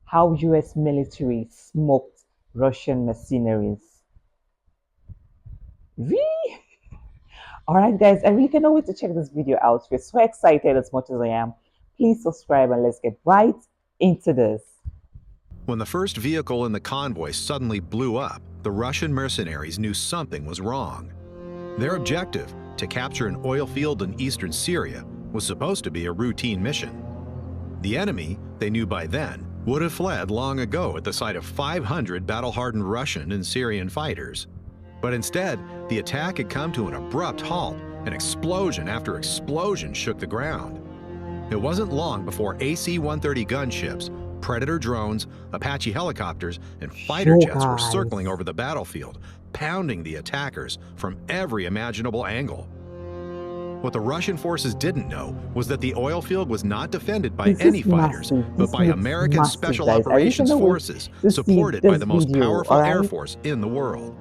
How US military smoked Russian mercenaries. Really? Alright guys, I really cannot wait to check this video out. If you're so excited as much as I am, please subscribe and let's get right into this. When the first vehicle in the convoy suddenly blew up, the Russian mercenaries knew something was wrong. Their objective, to capture an oil field in eastern Syria, was supposed to be a routine mission. The enemy, they knew by then, would have fled long ago at the sight of 500 battle-hardened Russian and Syrian fighters. But instead, the attack had come to an abrupt halt, and explosion after explosion shook the ground. It wasn't long before AC-130 gunships, Predator drones, Apache helicopters, and fighter jets were circling over the battlefield, pounding the attackers from every imaginable angle. What the Russian forces didn't know was that the oil field was not defended by any fighters, but by American Special Operations Forces, supported by the most powerful air force in the world.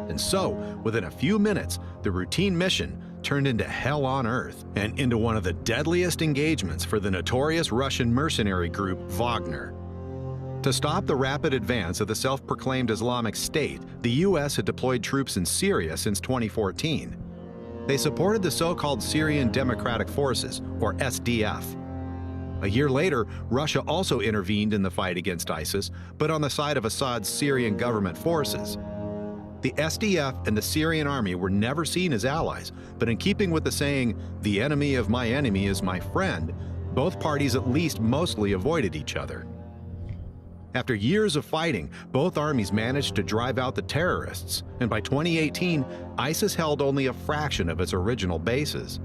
And so, within a few minutes, the routine mission turned into hell on earth and into one of the deadliest engagements for the notorious Russian mercenary group Wagner. To stop the rapid advance of the self-proclaimed Islamic State, the US had deployed troops in Syria since 2014. They supported the so-called Syrian Democratic Forces, or SDF. A year later, Russia also intervened in the fight against ISIS, but on the side of Assad's Syrian government forces. The SDF and the Syrian army were never seen as allies, but in keeping with the saying, "the enemy of my enemy is my friend," both parties at least mostly avoided each other. After years of fighting, both armies managed to drive out the terrorists, and by 2018, ISIS held only a fraction of its original bases.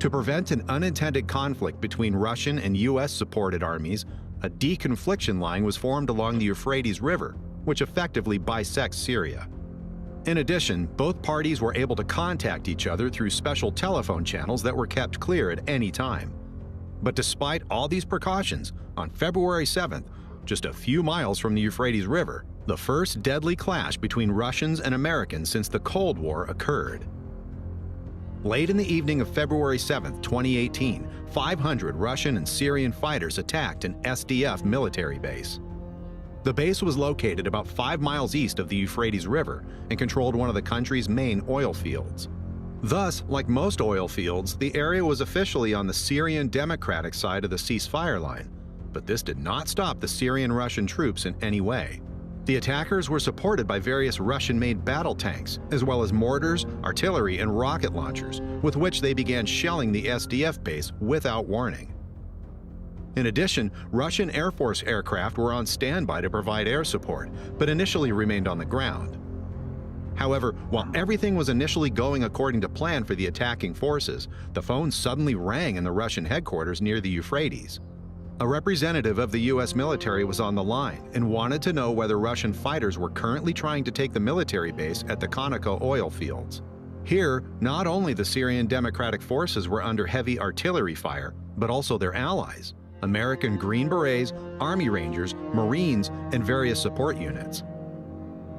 To prevent an unintended conflict between Russian and US-supported armies, a deconfliction line was formed along the Euphrates River, which effectively bisects Syria. In addition, both parties were able to contact each other through special telephone channels that were kept clear at any time. But despite all these precautions, on February 7th, just a few miles from the Euphrates River, the first deadly clash between Russians and Americans since the Cold War occurred. Late in the evening of February 7th, 2018, 500 Russian and Syrian fighters attacked an SDF military base. The base was located about 5 miles east of the Euphrates River and controlled one of the country's main oil fields. Thus, like most oil fields, the area was officially on the Syrian Democratic side of the ceasefire line, but this did not stop the Syrian-Russian troops in any way. The attackers were supported by various Russian-made battle tanks, as well as mortars, artillery, and rocket launchers, with which they began shelling the SDF base without warning. In addition, Russian Air Force aircraft were on standby to provide air support, but initially remained on the ground. However, while everything was initially going according to plan for the attacking forces, the phone suddenly rang in the Russian headquarters near the Euphrates. A representative of the US military was on the line and wanted to know whether Russian fighters were currently trying to take the military base at the Conoco oil fields. Here, not only the Syrian Democratic Forces were under heavy artillery fire, but also their allies, American Green Berets, Army Rangers, Marines, and various support units.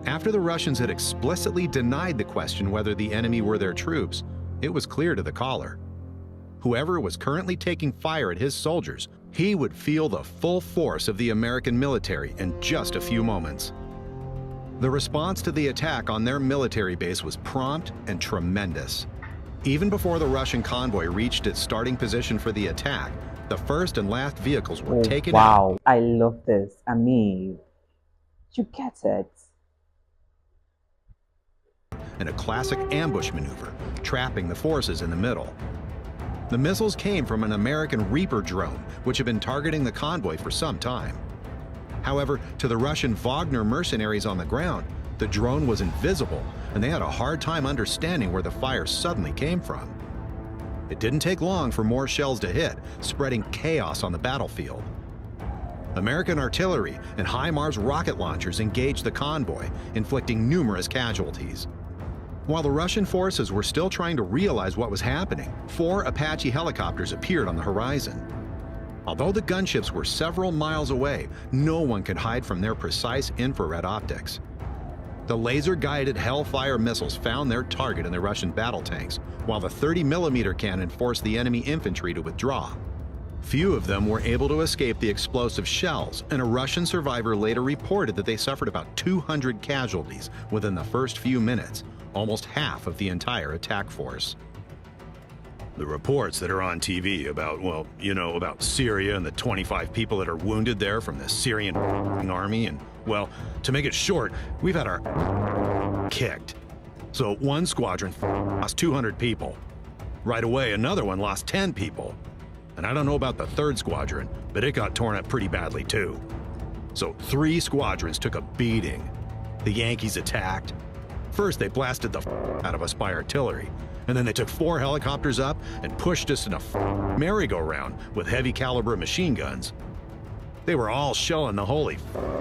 After the Russians had explicitly denied the question whether the enemy were their troops, it was clear to the caller. Whoever was currently taking fire at his soldiers, he would feel the full force of the American military in just a few moments. The response to the attack on their military base was prompt and tremendous. Even before the Russian convoy reached its starting position for the attack, the first and last vehicles were taken out. Wow, I love this. I mean, you get it. In a classic ambush maneuver, trapping the forces in the middle. The missiles came from an American Reaper drone, which had been targeting the convoy for some time. However, to the Russian Wagner mercenaries on the ground, the drone was invisible, and they had a hard time understanding where the fire suddenly came from. It didn't take long for more shells to hit, spreading chaos on the battlefield. American artillery and HIMARS rocket launchers engaged the convoy, inflicting numerous casualties. While the Russian forces were still trying to realize what was happening, 4 Apache helicopters appeared on the horizon. Although the gunships were several miles away, no one could hide from their precise infrared optics. The laser-guided Hellfire missiles found their target in the Russian battle tanks, while the 30mm cannon forced the enemy infantry to withdraw. Few of them were able to escape the explosive shells, and a Russian survivor later reported that they suffered about 200 casualties within the first few minutes, almost half of the entire attack force. The reports that are on TV about, well, about Syria and the 25 people that are wounded there from the Syrian army, and, well, to make it short, we've had our kicked. So one squadron lost 200 people. Right away, another one lost 10 people. And I don't know about the third squadron, but it got torn up pretty badly too. So 3 squadrons took a beating. The Yankees attacked. First, they blasted the out of us by artillery, and then they took 4 helicopters up and pushed us in a merry-go-round with heavy caliber machine guns. They were all shelling the holy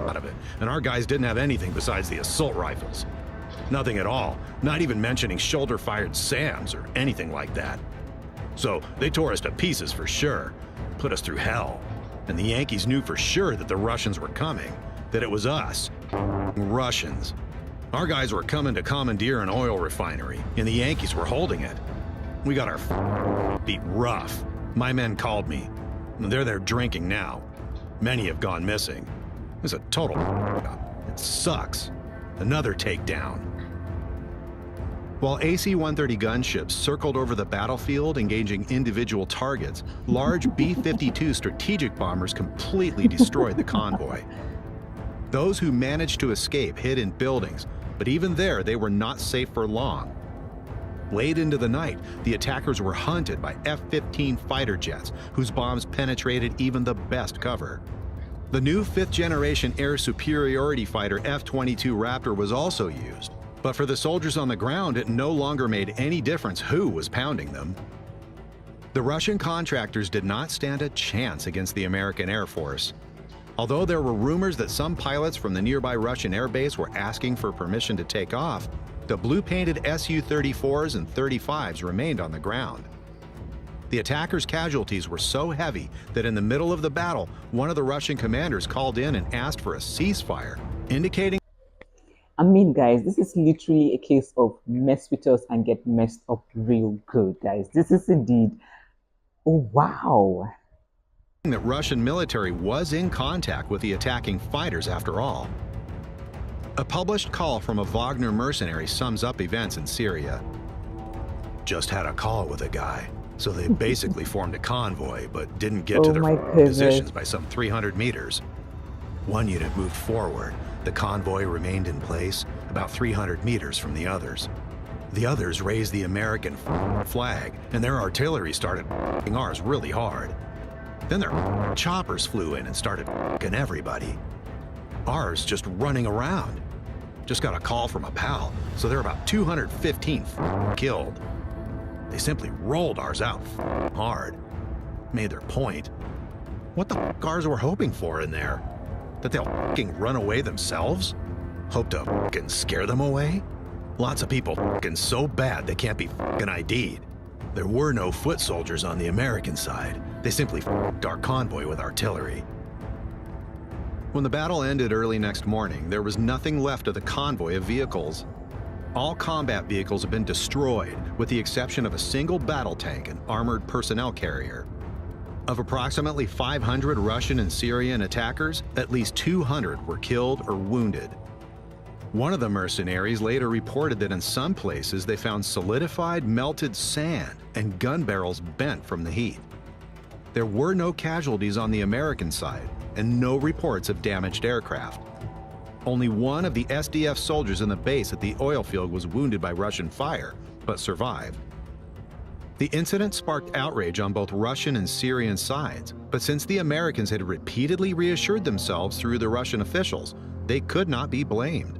out of it, and our guys didn't have anything besides the assault rifles. Nothing at all, not even mentioning shoulder-fired SAMs or anything like that. So they tore us to pieces for sure, put us through hell. And the Yankees knew for sure that the Russians were coming, that it was us, Russians. Our guys were coming to commandeer an oil refinery, and the Yankees were holding it. We got our beat rough. My men called me. They're there drinking now. Many have gone missing. It was a total It sucks. Another takedown. While AC-130 gunships circled over the battlefield engaging individual targets, large B-52 strategic bombers completely destroyed the convoy. Those who managed to escape hid in buildings, but even there they were not safe for long. Late into the night, the attackers were hunted by F-15 fighter jets, whose bombs penetrated even the best cover. The new 5th-generation air superiority fighter F-22 Raptor was also used, but for the soldiers on the ground, it no longer made any difference who was pounding them. The Russian contractors did not stand a chance against the American Air Force. Although there were rumors that some pilots from the nearby Russian air base were asking for permission to take off, the blue-painted Su-34s and 35s remained on the ground. The attackers' casualties were so heavy that in the middle of the battle, one of the Russian commanders called in and asked for a ceasefire, indicating, I mean, guys, this is literally a case of mess with us and get messed up real good, guys. This is indeed, oh wow. that Russian military was in contact with the attacking fighters after all. A published call from a Wagner mercenary sums up events in Syria. Just had a call with a guy, so they basically formed a convoy, but didn't get to their positions by some 300 meters. One unit moved forward. The convoy remained in place about 300 meters from the others. The others raised the American flag, and their artillery started ours really hard. Then their choppers flew in and started everybody. Ours just running around. Just got a call from a pal, so there are about 215 killed. They simply rolled ours out hard. Made their point. What the ours were hoping for in there? That they'll run away themselves? Hope to scare them away? Lots of people so bad they can't be ID'd. There were no foot soldiers on the American side. They simply our convoy with artillery. When the battle ended early next morning, there was nothing left of the convoy of vehicles. All combat vehicles have been destroyed, with the exception of a single battle tank and armored personnel carrier. Of approximately 500 Russian and Syrian attackers, at least 200 were killed or wounded. One of the mercenaries later reported that in some places they found solidified melted sand and gun barrels bent from the heat. There were no casualties on the American side and no reports of damaged aircraft. Only one of the SDF soldiers in the base at the oil field was wounded by Russian fire, but survived. The incident sparked outrage on both Russian and Syrian sides, but since the Americans had repeatedly reassured themselves through the Russian officials, they could not be blamed.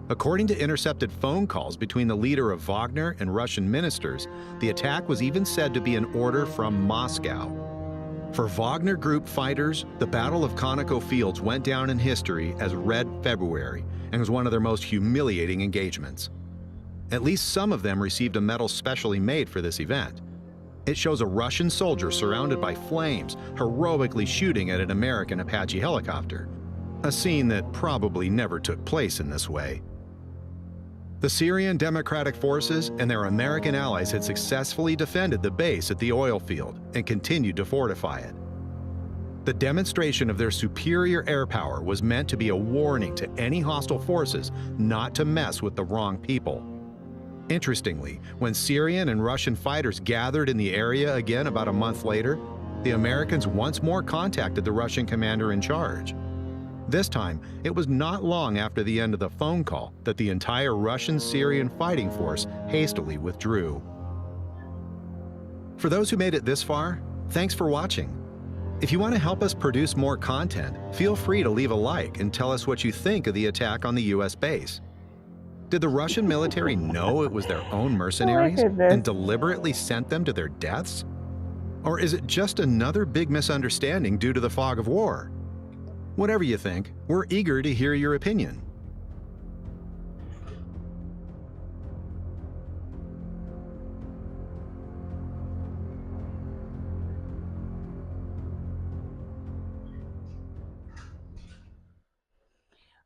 According to intercepted phone calls between the leader of Wagner and Russian ministers, the attack was even said to be an order from Moscow. For Wagner Group fighters, the Battle of Conoco Fields went down in history as Red February and was one of their most humiliating engagements. At least some of them received a medal specially made for this event. It shows a Russian soldier surrounded by flames, heroically shooting at an American Apache helicopter, a scene that probably never took place in this way. The Syrian Democratic Forces and their American allies had successfully defended the base at the oil field and continued to fortify it. The demonstration of their superior air power was meant to be a warning to any hostile forces not to mess with the wrong people. Interestingly, when Syrian and Russian fighters gathered in the area again about a month later, the Americans once more contacted the Russian commander in charge. This time, it was not long after the end of the phone call that the entire Russian-Syrian fighting force hastily withdrew. For those who made it this far, thanks for watching. If you want to help us produce more content, feel free to leave a like and tell us what you think of the attack on the US base. Did the Russian military know it was their own Oh my mercenaries and goodness. deliberately sent them to their deaths? Or is it just another big misunderstanding due to the fog of war? Whatever you think, we're eager to hear your opinion.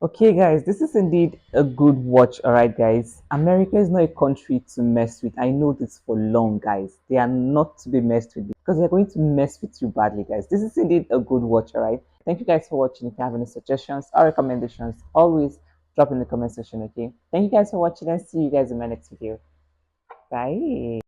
Okay, guys, this is indeed a good watch. All right, guys. America is not a country to mess with. I know this for long, guys. They are not to be messed with because they're going to mess with you badly, guys. This is indeed a good watch. All right. Thank you guys for watching. If you have any suggestions or recommendations, always drop in the comment section. Okay. Thank you guys for watching and see you guys in my next video. Bye.